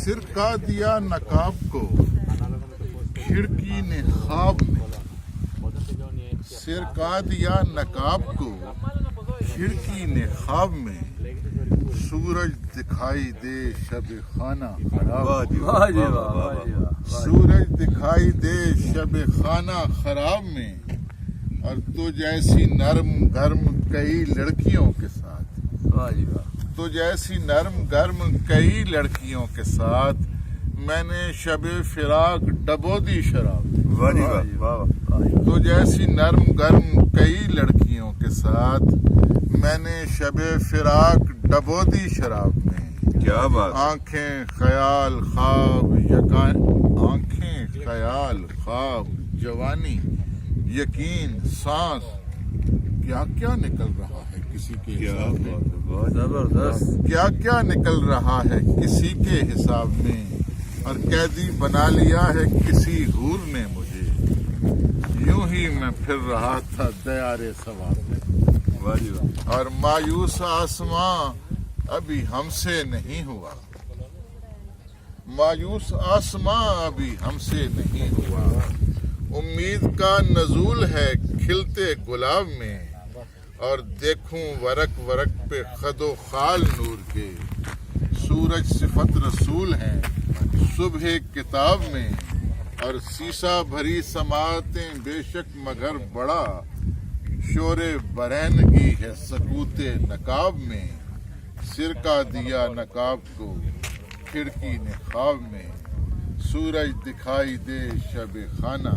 سر کا دیا نقاب کو کھڑکی نے خواب میں، سر کا دیا نقاب کو کھڑکی نے خواب میں، سورج دکھائی دے شب خانہ خراب میں، سورج دکھائی دے شب خانہ خراب میں، اور تو جیسی نرم گرم کئی لڑکیوں کے ساتھ، تو جیسی نرم گرم کئی لڑکیوں کے ساتھ میں نے شب فراق ڈبو دی شراب میں، تو جیسی نرم گرم کئی لڑکیوں کے ساتھ میں نے شب فراق ڈبو دی شراب میں، کیا بات، آنکھیں خیال خواب یقین، آنکھیں خیال خواب جوانی یقین سانس، کیا کیا نکل رہا ہے کسی کے حساب میں، زبردست، کیا کیا نکل رہا ہے کسی کے حساب میں، اور قیدی بنا لیا ہے کسی حور نے مجھے، یوں ہی میں پھر رہا تھا دیار ثواب میں، اور مایوس آسماں ابھی ہم سے نہیں ہوا، مایوس آسماں ابھی ہم سے نہیں ہوا، امید کا نزول ہے کھلتے گلاب میں، اور دیکھوں ورق ورق پہ خد و خال نور کے، سورج صفت رسول ہیں صبح کتاب میں، اور سیسا بھری سماعتیں بے شک مگر بڑا شور برہنگی ہے سکوت نقاب میں، سر کا دیا نقاب کو کھڑکی نے خواب میں، سورج دکھائی دے شب خانہ